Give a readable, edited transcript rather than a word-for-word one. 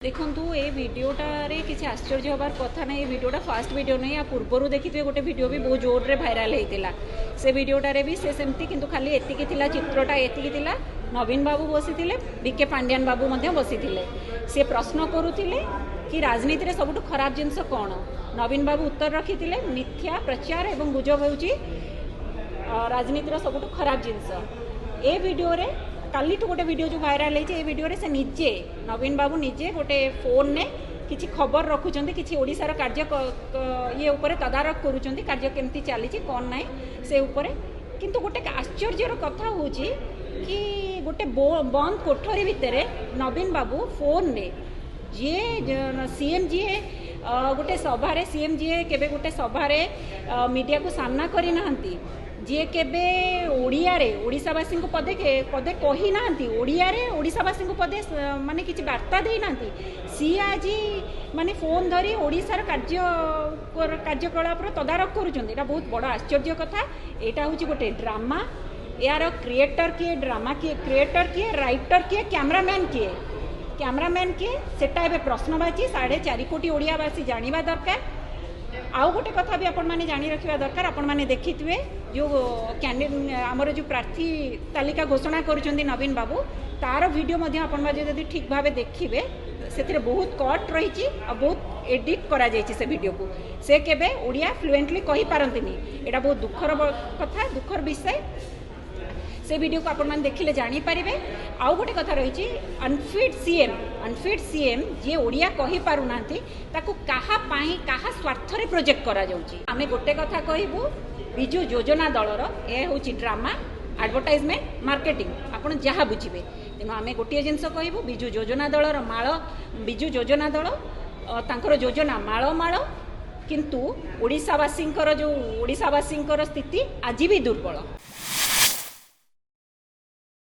देखु ये भिडटारे किसी आश्चर्य हबार कथा ना। ये भिडटा फास्ट भिड नहीं, या पूर्वर देखिए गोटे भिड भी बहुत जोर रे भाइराल होता से भिडटारे भी से सेमती किंतु खाली एतिकी थिला चित्रटा एतिकी थिला। नवीन बाबू बसी बीके पांड्यान बाबू बसी से प्रश्न करुले कि राजनीति रे सबुठ खराब जिनस कौन। नवीन बाबू उत्तर रखी मिथ्या प्रचार एवं गुजब होउची राजनीतिर सबुठ खराब जिनस। ए भिडियो रे काली गोटे वीडियो जो भाइराल होती वीडियो से निजे नवीन बाबू निजे गोटे फोन ने किसी खबर रखुंट कि ओडिशार कार्य ये उपर तदारख करुँच कार्य केमती चली कौन ना से उपरे। किंतु गोटे आश्चर्यर कथा हूँ कि गोटे बंद कोठरी भितर नवीन बाबू फोन ने जी सीएम जी गोटे सभारे सीएम जी केबे गोटे सभारे मीडिया को सामना करी नाहंती, जी केबे ओडियारे ओडिशावासी को पदे पदे कही नाहंती, ओडियारे ओडिशावासी को पदे माने किछि वार्ता देई नाहंती। सी आज माने फोन धरी ओडिशार कार्यकलाप तदारख करुछन्ती। एटा बहुत बड़ आश्चर्य कथा। एटा होछि गोटे ड्रामा। यार क्रिएटर किए, ड्रामा किए, क्रिएटर किए, राइटर किए, कैमरामैन किए सेटा एबे प्रश्नवाची 4.5 कोटी ओडियावासी जानिबा दरकार। आउ गोटे कथा भी आपण माने जानी रखिबा दरकार। आपण माने देखिथिबे जो कैंडिडेट आमर जो प्रार्थी तालिका घोषणा करुछन्ती नवीन बाबू, तार वीडियो मध्ये आपण माने जदि ठीक भाबे देखिबे सेतिरे बहुत कट रहिछि आ बहुत एडिट करा जायछि से वीडियो को। से केबे ओडिया फ्लुएंटली कहि पारंतिनी। एटा बहुत दुखर कथा, दुखर विषय। से वीडियो को आपण देखिले जानी पारिबे। आउ गोटे कथा रही अनफिट सीएम जी ओडिया कहि पारु नांती ताकू काहा पाई काहा स्वार्थ रे प्रोजेक्ट करा जाउची। आमे गोटे कथा कहिबू बिजु योजना दलर ए होची ड्रामा, एडवर्टाइजमेंट, मार्केटिंग आपण जहा बुझिबे। तेनु आमे गोटे जिंस कहिबू बिजु योजना दलर माळ, बिजु योजना दल तांकर योजना माळ किंतु ओडिशावासींकर जो ओडिशावासींकर स्थिति आज भी दुर्बल।